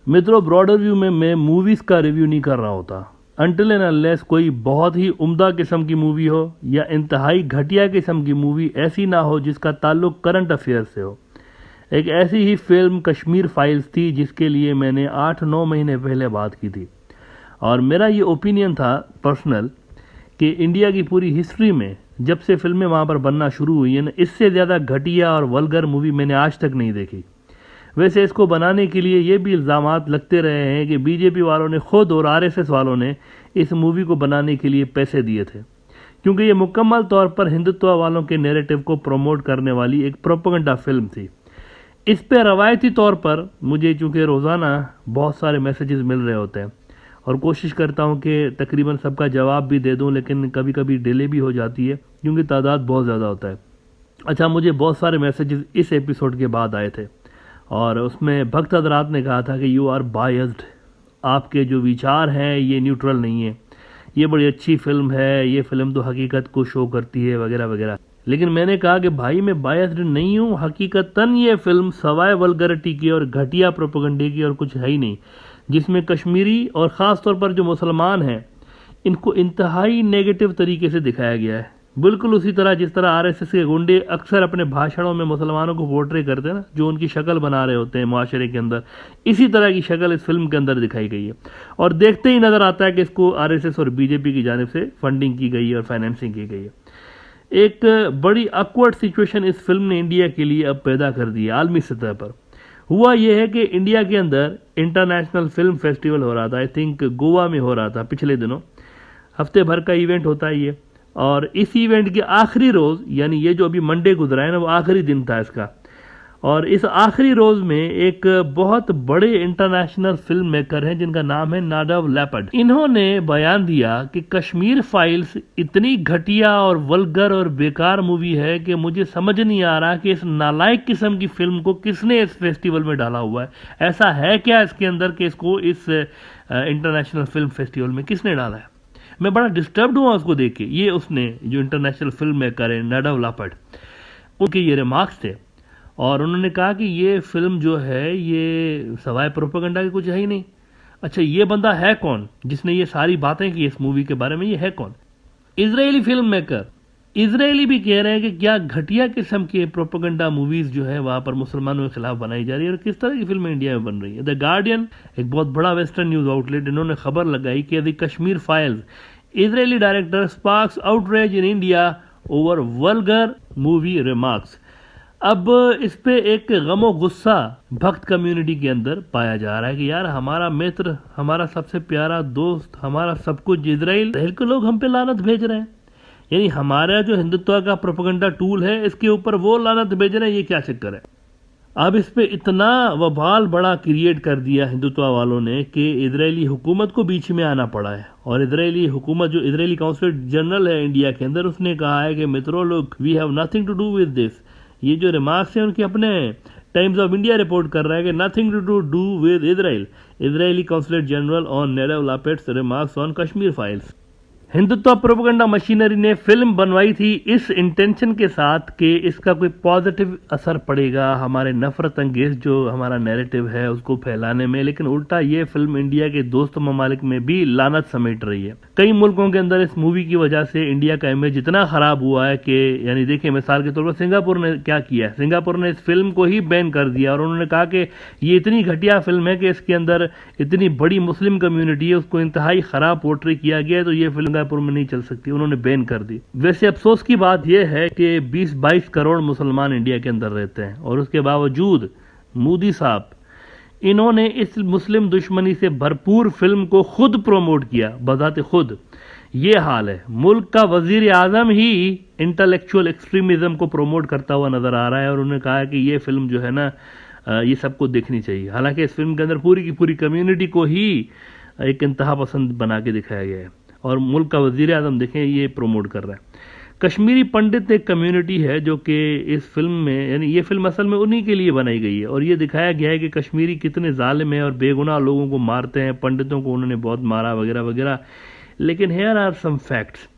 मित्रों, broader view में मैं मूवीज़ का रिव्यू नहीं कर रहा होता अनटिल एंड अनलेस कोई बहुत ही उम्दा किस्म की मूवी हो या इंतहाई घटिया किस्म की मूवी ऐसी ना हो जिसका ताल्लुक करंट अफेयर से हो। एक ऐसी ही फिल्म कश्मीर फाइल्स थी जिसके लिए मैंने 8-9 महीने पहले बात की थी, और मेरा ये ओपिनियन था पर्सनल कि इंडिया की पूरी हिस्ट्री में जब से फिल्में वहाँ पर बनना शुरू हुई हैं, इससे ज़्यादा घटिया और वल्गर मूवी मैंने आज तक नहीं देखी। वैसे इसको बनाने के लिए ये भी इल्ज़ामात लगते रहे हैं कि बीजेपी वालों ने खुद और आरएसएस वालों ने इस मूवी को बनाने के लिए पैसे दिए थे, क्योंकि ये मुकम्मल तौर पर हिंदुत्व वालों के नैरेटिव को प्रमोट करने वाली एक प्रोपेगेंडा फिल्म थी। इस पे रवायती तौर पर मुझे चूँकि रोज़ाना बहुत सारे मैसेजेस मिल रहे होते हैं और कोशिश करता हूँ कि तकरीबन सबका जवाब भी दे दूँ, लेकिन कभी कभी डिले भी हो जाती है क्योंकि तादाद बहुत ज़्यादा होता है। अच्छा, मुझे बहुत सारे मैसेजेस इस एपिसोड के बाद आए थे और उसमें भक्त हजरात ने कहा था कि यू आर बायस्ड, आपके जो विचार हैं ये न्यूट्रल नहीं है, ये बड़ी अच्छी फिल्म है, ये फिल्म तो हकीकत को शो करती है वगैरह वगैरह। लेकिन मैंने कहा कि भाई मैं बायस्ड नहीं हूँ, हकीकतन ये फिल्म सवाए वल्गरिटी की और घटिया प्रोपेगेंडे की और कुछ है ही नहीं, जिसमें कश्मीरी और ख़ास तौर पर जो मुसलमान हैं इनको इंतहाई नेगेटिव तरीके से दिखाया गया है। बिल्कुल उसी तरह जिस तरह आरएसएस के गुंडे अक्सर अपने भाषणों में मुसलमानों को पोर्ट्रे करते हैं ना, जो उनकी शक्ल बना रहे होते हैं माशरे के अंदर, इसी तरह की शक्ल इस फिल्म के अंदर दिखाई गई है। और देखते ही नज़र आता है कि इसको आरएसएस और बीजेपी की जानिब से फंडिंग की गई है और फाइनेंसिंग की गई है। एक बड़ी ऑकवर्ड सिचुएशन इस फिल्म ने इंडिया के लिए अब पैदा कर दी है आलमी सतह पर। हुआ यह है कि इंडिया के अंदर इंटरनेशनल फिल्म फेस्टिवल हो रहा था, आई थिंक गोवा में हो रहा था पिछले दिनों, हफ्ते भर का इवेंट होता है ये। और इस इवेंट के आखिरी रोज़, यानी ये जो अभी मंडे गुजरा है ना, वो आखिरी दिन था इसका। और इस आखिरी रोज़ में एक बहुत बड़े इंटरनेशनल फिल्म मेकर हैं जिनका नाम है नाडव लेपर्ड। इन्होंने बयान दिया कि कश्मीर फाइल्स इतनी घटिया और वल्गर और बेकार मूवी है कि मुझे समझ नहीं आ रहा कि इस नालायक किस्म की फिल्म को किसने इस फेस्टिवल में डाला हुआ है। ऐसा है क्या इसके अंदर कि इसको इस इंटरनेशनल फिल्म फेस्टिवल में किसने डाला है। मैं बड़ा डिस्टर्ब्ड हुआ उसको देख के। ये उसने जो इंटरनेशनल फिल्म मेकर है नाडव लेपर्ड, उनके ये रिमार्क्स थे और उन्होंने कहा कि ये फिल्म जो है ये सवाए प्रोपेगेंडा की कुछ है ही नहीं। अच्छा, ये बंदा है कौन जिसने ये सारी बातें की इस मूवी के बारे में? ये है कौन? Israeli film maker. इजरायली भी कह रहे हैं कि क्या घटिया किस्म के प्रोपेगेंडा मूवीज जो है वहां पर मुसलमानों के खिलाफ बनाई जा रही है और किस तरह की फिल्में इंडिया में बन रही है। द गार्डियन, एक बहुत बड़ा वेस्टर्न न्यूज आउटलेट, इन्होंने खबर लगाई कि the Kashmir files Israeli director sparks outrage in India over vulgar movie remarks. अब इस पे एक गमो गुस्सा भक्त कम्युनिटी के अंदर पाया जा रहा है कि यार हमारा मित्र, हमारा सबसे प्यारा दोस्त, हमारा सब कुछ इजराइल के लोग हम पे लानत भेज रहे हैं। यानी हमारा जो हिंदुत्व का प्रोपेगेंडा टूल है इसके ऊपर वो लानत भेज रहे हैं, ये क्या चक्कर है? अब इस पे इतना वबाल बड़ा क्रिएट कर दिया हिंदुत्व वालों ने कि इजरायली हुकूमत को बीच में आना पड़ा है। और इजरायली हुकूमत, जो इजरायली काउंसलेट जनरल है इंडिया के अंदर, उसने कहा है कि मित्रों लोग, we have nothing to do with this. ये जो रिमार्क्स हैं उनके अपने टाइम्स ऑफ इंडिया रिपोर्ट कर रहा है कि nothing to do with Israel, Israeli consulate general on Nadav Lapid's remarks on Kashmir files. Hindutva propaganda machinery ने फिल्म बनवाई थी इस इंटेंशन के साथ कि इसका कोई पॉजिटिव असर पड़ेगा हमारे नफरत अंगेज जो हमारा नैरेटिव है उसको फैलाने में, लेकिन उल्टा ये फिल्म इंडिया के दोस्त ममालिक में भी लानत समेट रही है। कई मुल्कों के अंदर इस मूवी की वजह से इंडिया का इमेज इतना खराब हुआ है कि, यानी देखिए मिसाल के तौर पर सिंगापुर ने क्या किया है, सिंगापुर ने इस फिल्म को ही बैन कर दिया और उन्होंने कहा कि ये इतनी घटिया फिल्म है कि इसके अंदर इतनी बड़ी मुस्लिम कम्युनिटी है, उसको इंतहाई खराब पोर्ट्रे किया गया है, तो ये फिल्म में नहीं चल सकती, उन्होंने बैन कर दी। वैसे अफसोस की बात यह है कि 20-22 करोड़ मुसलमान इंडिया के अंदर रहते हैं और उसके बावजूद मोदी साहब, इन्होंने इस मुस्लिम दुश्मनी से भरपूर फिल्म को खुद प्रमोट किया बजाते खुद। ये हाल है, मुल्क का वजीर आजम ही इंटेलेक्चुअल एक्सट्रीमिज्म को प्रमोट करता हुआ नजर आ रहा है और उन्होंने कहा कि ये फिल्म जो है ना, ये सबको देखनी चाहिए। हालांकि इस फिल्म के अंदर पूरी की पूरी कम्युनिटी को ही एक इंतहा पसंद बना के दिखाया गया है और मुल्क का वजीर आजम देखें ये प्रमोट कर रहा है। कश्मीरी पंडित एक कम्युनिटी है जो कि इस फिल्म में, यानी ये फिल्म असल में उन्हीं के लिए बनाई गई है और ये दिखाया गया है कि कश्मीरी कितने जालिम हैं और बेगुनाह लोगों को मारते हैं, पंडितों को उन्होंने बहुत मारा वगैरह वगैरह। लेकिन हेयर आर सम फैक्ट्स।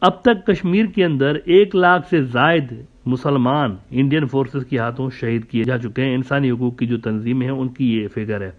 अब तक कश्मीर के अंदर 1 लाख से जायद मुसलमान इंडियन फोर्सेस के हाथों शहीद किए जा चुके हैं। इंसानी हकूक की जो तंजीमें हैं उनकी ये फिगर है।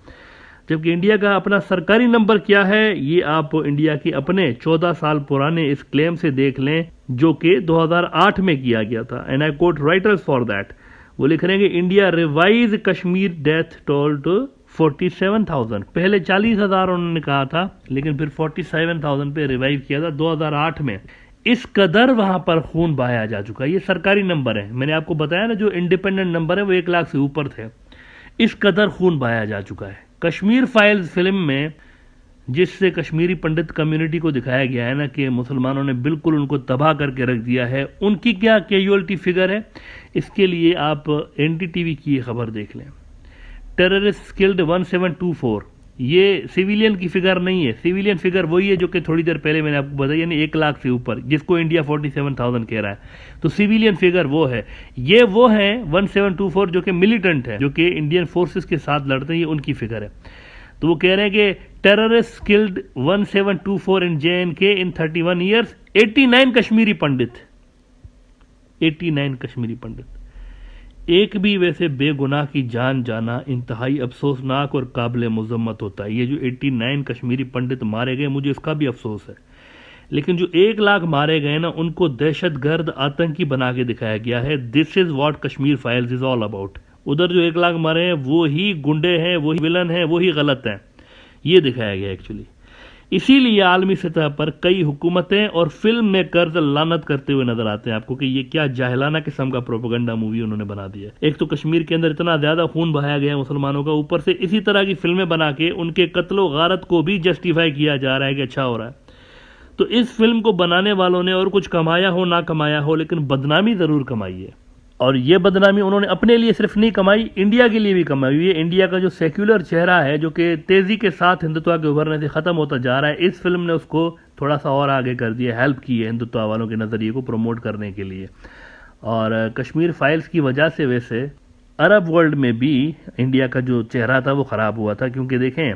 जबकि इंडिया का अपना सरकारी नंबर क्या है ये आप इंडिया के अपने 14 साल पुराने इस क्लेम से देख लें जो कि 2008 में किया गया था। And I quote writers for that, वो लिख रहे हैं कि India revise Kashmir death toll to 47,000। पहले 40,000 उन्होंने कहा था, लेकिन फिर 47,000 पे रिवाइव किया था 2008 में। इस कदर वहां पर खून बहाया जा चुका है। ये सरकारी नंबर है, मैंने आपको बताया ना, जो इंडिपेंडेंट नंबर है वो 1 लाख से ऊपर थे। इस कदर खून बहाया जा चुका है। कश्मीर फाइल्स फिल्म में जिससे कश्मीरी पंडित कम्युनिटी को दिखाया गया है ना कि मुसलमानों ने बिल्कुल उनको तबाह करके रख दिया है, उनकी क्या कैजुअलिटी फिगर है, इसके लिए आप एनडीटीवी की ये खबर देख लें। टेररिस्ट किल्ड 1724, ये सिविलियन की फिगर नहीं है। सिविलियन फिगर वही है जो कि थोड़ी देर पहले मैंने आपको बताया, यानी 1 लाख से ऊपर, जिसको इंडिया 47,000 कह रहा है। तो सिविलियन फिगर वो है। ये वो है 1724 जो कि मिलिटेंट है, जो कि इंडियन फोर्सेस के साथ लड़ते हैं, ये उनकी फिगर है। तो वो कह रहे हैं कि टेररिस्ट किल्ड 1724 इन JNK इन 31 ईयर्स, 89 कश्मीरी पंडित, 89 कश्मीरी पंडित। एक भी वैसे बेगुनाह की जान जाना इंतहाई अफसोसनाक और काबिल मजम्मत होता है। ये जो 89 कश्मीरी पंडित मारे गए, मुझे इसका भी अफसोस है, लेकिन जो 1 लाख मारे गए ना, उनको दहशतगर्द आतंकी बना के दिखाया गया है। This is what Kashmir files is all about. उधर जो 1 लाख मारे हैं वो ही गुंडे हैं, वही विलन हैं, वही गलत हैं, ये दिखाया गया एक्चुअली। इसीलिए आलमी सतह पर कई हुकूमतें और फिल्म मेकर्स लानत करते हुए नजर आते हैं आपको कि ये क्या जाहिलाना किस्म का प्रोपेगेंडा मूवी उन्होंने बना दिया। एक तो कश्मीर के अंदर इतना ज्यादा खून बहाया गया है मुसलमानों का, ऊपर से इसी तरह की फिल्में बना के उनके कत्लो गारत को भी जस्टिफाई किया जा रहा है कि अच्छा हो रहा है। तो इस फिल्म को बनाने वालों ने और कुछ कमाया हो ना कमाया हो, लेकिन बदनामी जरूर कमाई है। और ये बदनामी उन्होंने अपने लिए सिर्फ नहीं कमाई, इंडिया के लिए भी कमाई हुई है। इंडिया का जो सेक्युलर चेहरा है, जो कि तेजी के साथ हिंदुत्व के उभरने से खत्म होता जा रहा है, इस फिल्म ने उसको थोड़ा सा और आगे कर दिया, हेल्प की है हिंदुत्व वालों के नजरिए को प्रमोट करने के लिए। और कश्मीर फाइल्स की वजह से वैसे अरब वर्ल्ड में भी इंडिया का जो चेहरा था वो खराब हुआ था, क्योंकि देखें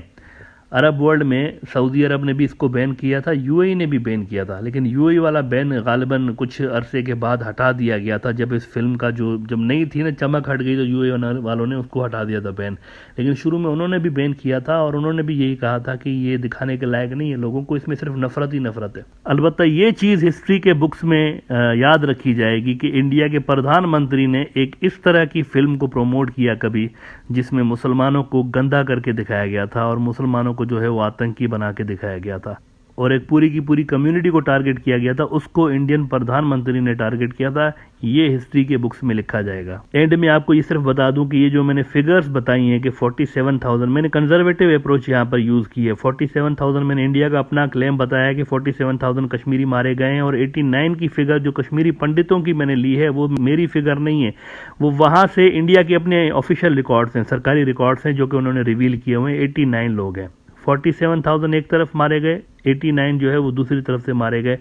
अरब वर्ल्ड में सऊदी अरब ने भी इसको बैन किया था, यूएई ने भी बैन किया था, लेकिन यूएई वाला बैन गालिबन कुछ अरसे के बाद हटा दिया गया था। जब इस फिल्म का जब नहीं थी ना, चमक हट गई, तो यूएई वालों ने उसको हटा दिया था बैन। लेकिन शुरू में उन्होंने भी बैन किया था और उन्होंने भी यही कहा था कि ये दिखाने के लायक नहीं है, लोगों को इसमें सिर्फ नफरत ही नफरत है। अलबत्ता ये चीज़ हिस्ट्री के बुक्स में याद रखी जाएगी कि इंडिया के प्रधानमंत्री ने एक इस तरह की फिल्म को प्रमोट किया कभी, जिसमें मुसलमानों को गंदा करके दिखाया गया था और मुसलमानों को जो है वो आतंकी बना के दिखाया गया था, और एक पूरी की पूरी कम्युनिटी को टारगेट किया गया था, उसको इंडियन प्रधानमंत्री ने टारगेट किया था। ये हिस्ट्री के बुक्स में लिखा जाएगा। एंड में आपको ये सिर्फ बता दूं कि ये जो मैंने फिगर्स बताई हैं कि 47,000, मैंने कंजर्वेटिव अप्रोच यहाँ पर यूज की है। 47,000 मैंने इंडिया का अपना क्लेम बताया कि 47,000 कश्मीरी मारे गए हैं, और 89 की फिगर जो कश्मीरी पंडितों की मैंने ली है वो मेरी फिगर नहीं है, वो वहां से इंडिया के अपने ऑफिशियल रिकॉर्ड्स हैं, सरकारी रिकॉर्ड्स हैं, जो कि उन्होंने रिवील किए हुए हैं। 89 लोग हैं, 47,000 एक तरफ मारे गए, 89 जो है वो दूसरी तरफ से मारे गए,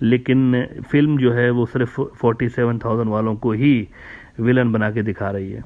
लेकिन फिल्म जो है वो सिर्फ 47,000 वालों को ही विलन बना के दिखा रही है।